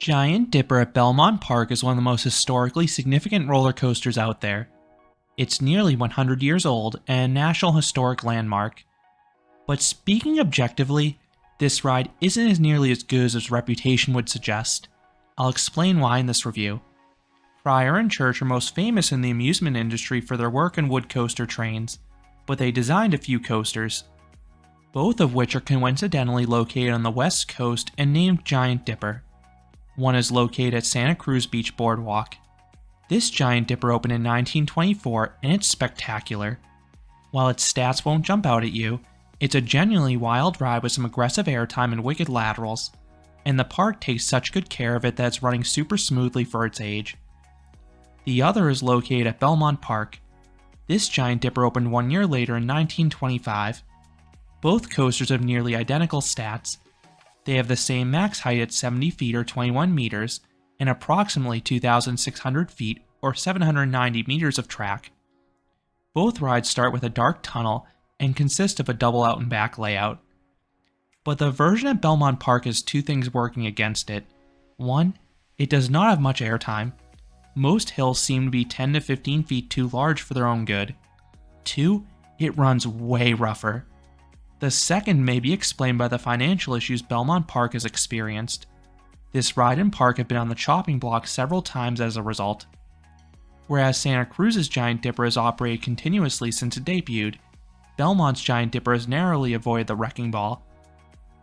Giant Dipper at Belmont Park is one of the most historically significant roller coasters out there. It's nearly 100 years old and a National Historic Landmark. But speaking objectively, this ride isn't as nearly as good as its reputation would suggest. I'll explain why in this review. Pryor and Church are most famous in the amusement industry for their work on wood coaster trains, but they designed a few coasters, both of which are coincidentally located on the west coast and named Giant Dipper. One is located at Santa Cruz Beach Boardwalk. This Giant Dipper opened in 1924 and it's spectacular. While its stats won't jump out at you, it's a genuinely wild ride with some aggressive airtime and wicked laterals, and the park takes such good care of it that it's running super smoothly for its age. The other is located at Belmont Park. This Giant Dipper opened 1 year later in 1925. Both coasters have nearly identical stats. They have the same max height at 70 feet or 21 meters, and approximately 2,600 feet or 790 meters of track. Both rides start with a dark tunnel and consist of a double out and back layout. But the version at Belmont Park has two things working against it. One, it does not have much airtime. Most hills seem to be 10 to 15 feet too large for their own good. Two, it runs way rougher. The second may be explained by the financial issues Belmont Park has experienced. This ride and park have been on the chopping block several times as a result. Whereas Santa Cruz's Giant Dipper has operated continuously since it debuted, Belmont's Giant Dipper has narrowly avoided the wrecking ball.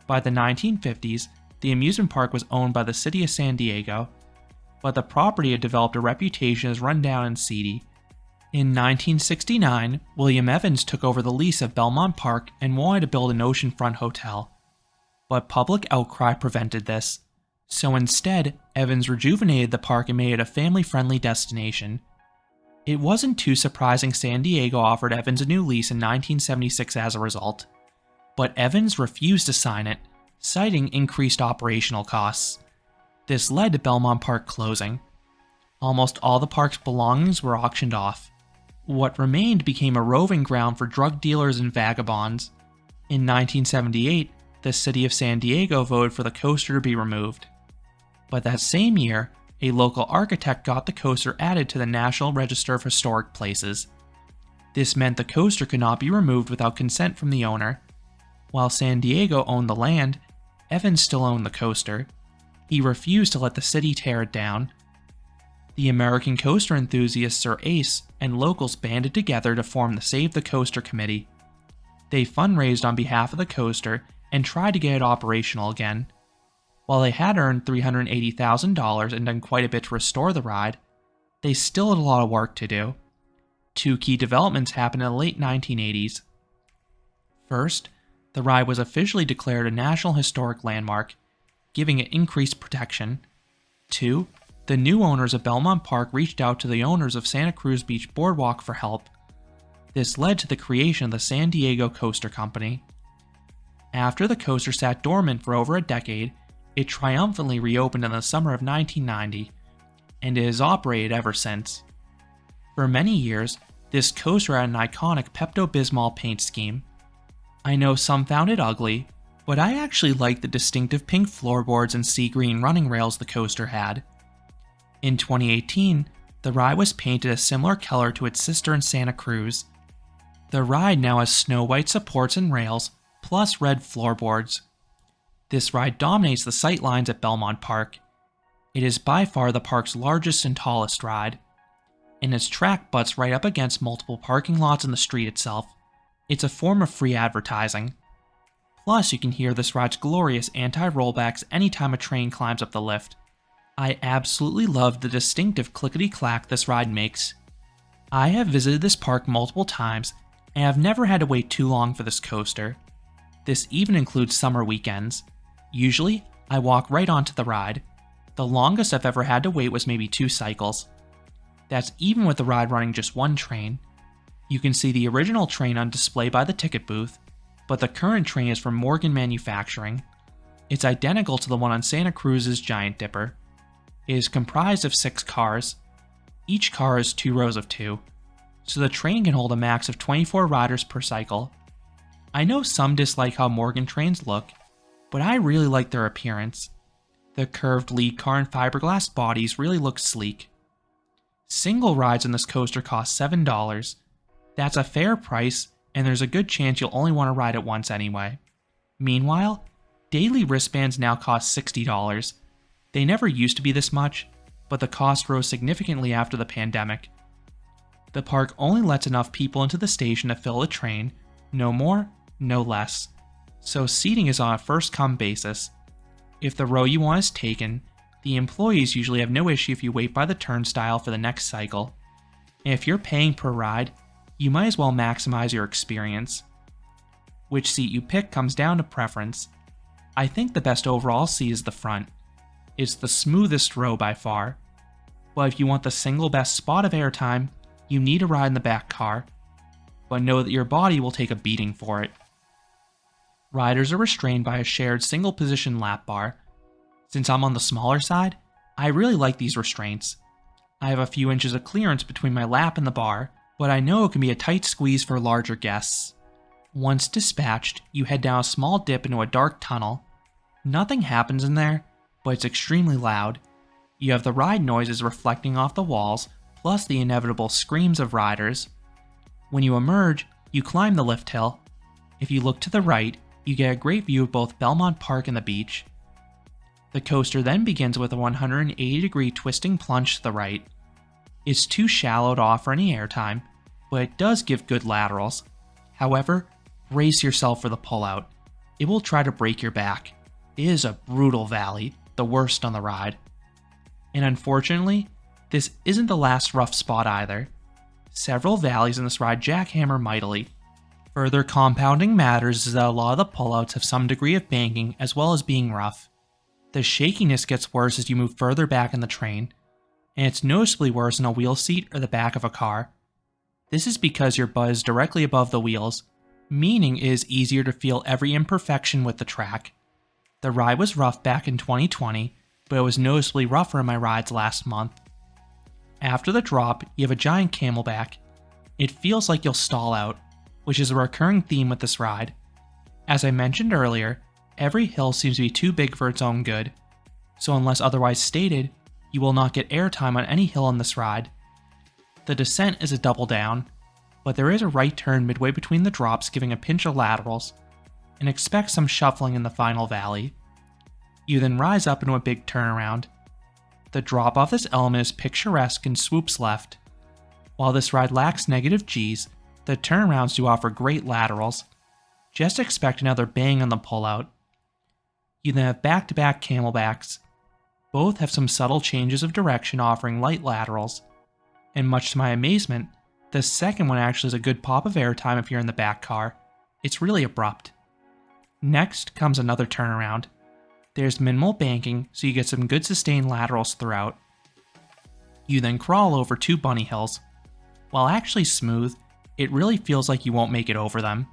By the 1950s, the amusement park was owned by the city of San Diego, but the property had developed a reputation as rundown and seedy. In 1969, William Evans took over the lease of Belmont Park and wanted to build an oceanfront hotel. But public outcry prevented this, so instead, Evans rejuvenated the park and made it a family-friendly destination. It wasn't too surprising San Diego offered Evans a new lease in 1976 as a result, but Evans refused to sign it, citing increased operational costs. This led to Belmont Park closing. Almost all the park's belongings were auctioned off. What remained became a roving ground for drug dealers and vagabonds. In 1978, the city of San Diego voted for the coaster to be removed. But that same year, a local architect got the coaster added to the National Register of Historic Places. This meant the coaster could not be removed without consent from the owner. While San Diego owned the land, Evans still owned the coaster. He refused to let the city tear it down. The American coaster enthusiast Sir Ace and locals banded together to form the Save the Coaster Committee. They fundraised on behalf of the coaster and tried to get it operational again. While they had earned $380,000 and done quite a bit to restore the ride, they still had a lot of work to do. Two key developments happened in the late 1980s. First, the ride was officially declared a National Historic Landmark, giving it increased protection. Two, the new owners of Belmont Park reached out to the owners of Santa Cruz Beach Boardwalk for help. This led to the creation of the San Diego Coaster Company. After the coaster sat dormant for over a decade, it triumphantly reopened in the summer of 1990, and it has operated ever since. For many years, this coaster had an iconic Pepto-Bismol paint scheme. I know some found it ugly, but I actually liked the distinctive pink floorboards and sea green running rails the coaster had. In 2018, the ride was painted a similar color to its sister in Santa Cruz. The ride now has snow-white supports and rails, plus red floorboards. This ride dominates the sightlines at Belmont Park. It is by far the park's largest and tallest ride, and its track butts right up against multiple parking lots in the street itself. It's a form of free advertising. Plus, you can hear this ride's glorious anti-rollbacks anytime a train climbs up the lift. I absolutely love the distinctive clickety-clack this ride makes. I have visited this park multiple times, and have never had to wait too long for this coaster. This even includes summer weekends. Usually, I walk right onto the ride. The longest I've ever had to wait was maybe 2 cycles. That's even with the ride running just one train. You can see the original train on display by the ticket booth, but the current train is from Morgan Manufacturing. It's identical to the one on Santa Cruz's Giant Dipper. It is comprised of 6 cars. Each car is 2 rows of 2, so the train can hold a max of 24 riders per cycle. I know some dislike how Morgan trains look, but I really like their appearance. The curved lead car and fiberglass bodies really look sleek. Single rides on this coaster cost $7. That's a fair price, and there's a good chance you'll only want to ride it once anyway. Meanwhile, daily wristbands now cost $60. They never used to be this much, but the cost rose significantly after the pandemic. The park only lets enough people into the station to fill a train, no more, no less. So seating is on a first-come basis. If the row you want is taken, the employees usually have no issue if you wait by the turnstile for the next cycle. And if you're paying per ride, you might as well maximize your experience. Which seat you pick comes down to preference. I think the best overall seat is the front. It's the smoothest row by far. But if you want the single best spot of airtime, you need to ride in the back car. But know that your body will take a beating for it. Riders are restrained by a shared single position lap bar. Since I'm on the smaller side, I really like these restraints. I have a few inches of clearance between my lap and the bar, but I know it can be a tight squeeze for larger guests. Once dispatched, you head down a small dip into a dark tunnel. Nothing happens in there, but it's extremely loud. You have the ride noises reflecting off the walls, plus the inevitable screams of riders. When you emerge, you climb the lift hill. If you look to the right, you get a great view of both Belmont Park and the beach. The coaster then begins with a 180-degree twisting plunge to the right. It's too shallow to offer any airtime, but it does give good laterals. However, brace yourself for the pullout. It will try to break your back. It is a brutal valley, the worst on the ride. And unfortunately, this isn't the last rough spot either. Several valleys in this ride jackhammer mightily. Further compounding matters is that a lot of the pullouts have some degree of banking as well as being rough. The shakiness gets worse as you move further back in the train, and it's noticeably worse in a wheel seat or the back of a car. This is because your butt is directly above the wheels, meaning it is easier to feel every imperfection with the track. The ride was rough back in 2020, but it was noticeably rougher in my rides last month. After the drop, you have a giant camelback. It feels like you'll stall out, which is a recurring theme with this ride. As I mentioned earlier, every hill seems to be too big for its own good, so unless otherwise stated, you will not get airtime on any hill on this ride. The descent is a double down, but there is a right turn midway between the drops giving a pinch of laterals, and expect some shuffling in the final valley. You then rise up into a big turnaround. The drop off this element is picturesque and swoops left. While this ride lacks negative Gs, the turnarounds do offer great laterals. Just expect another bang on the pullout. You then have back-to-back camelbacks. Both have some subtle changes of direction offering light laterals. And much to my amazement, the second one actually has a good pop of airtime if you're in the back car. It's really abrupt. Next comes another turnaround. There's minimal banking, so you get some good sustained laterals throughout. You then crawl over two bunny hills. While actually smooth, it really feels like you won't make it over them.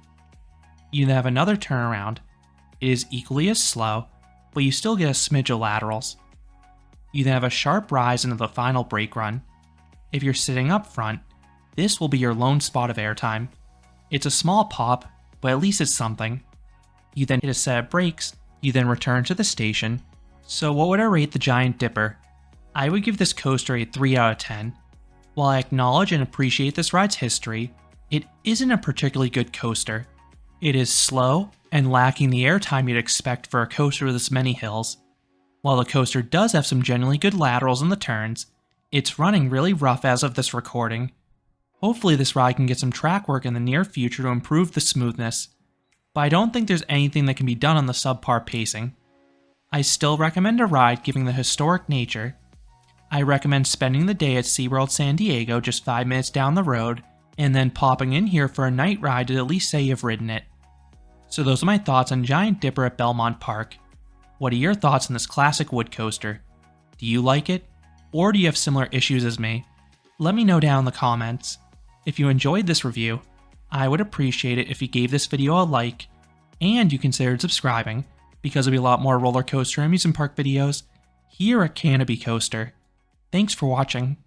You then have another turnaround. It is equally as slow, but you still get a smidge of laterals. You then have a sharp rise into the final brake run. If you're sitting up front, this will be your lone spot of airtime. It's a small pop, but at least it's something. You then hit a set of brakes, you then return to the station. So what would I rate the Giant Dipper? I would give this coaster a 3 out of 10. While I acknowledge and appreciate this ride's history, it isn't a particularly good coaster. It is slow and lacking the airtime you'd expect for a coaster with this many hills. While the coaster does have some genuinely good laterals in the turns, it's running really rough as of this recording. Hopefully this ride can get some track work in the near future to improve the smoothness, but I don't think there's anything that can be done on the subpar pacing. I still recommend a ride given the historic nature. I recommend spending the day at SeaWorld San Diego just 5 minutes down the road, and then popping in here for a night ride to at least say you've ridden it. So those are my thoughts on Giant Dipper at Belmont Park. What are your thoughts on this classic wood coaster? Do you like it? Or do you have similar issues as me? Let me know down in the comments. If you enjoyed this review, I would appreciate it if you gave this video a like, and you considered subscribing, because there'll be a lot more roller coaster and amusement park videos here at Canopy Coaster. Thanks for watching.